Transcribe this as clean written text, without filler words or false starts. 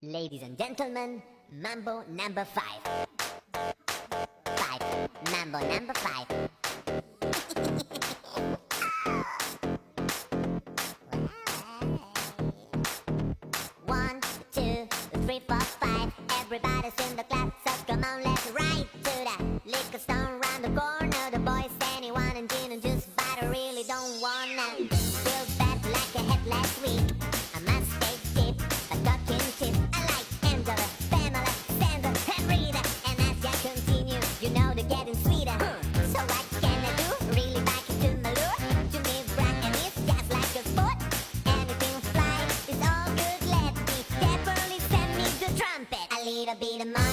Ladies and gentlemen, Mambo number 5. 5. Mambo number 5. One, two, three, four, five. Everybody's in the class, so come on, let's ride to the liquor store round the corner. The boys, anyone and gin and juice, but I really don't wanna feel bad like I had last week. I must stay deep, a talking tip. I like Angela, Pamela, Sandra, and Rita. And as I continue, you know they're getting sweeter. So what can I do? Really back into my lure. To me, rock and it's just like a sport. Anything fly is all good. Let me carefully send me the trumpet. A little bit of money.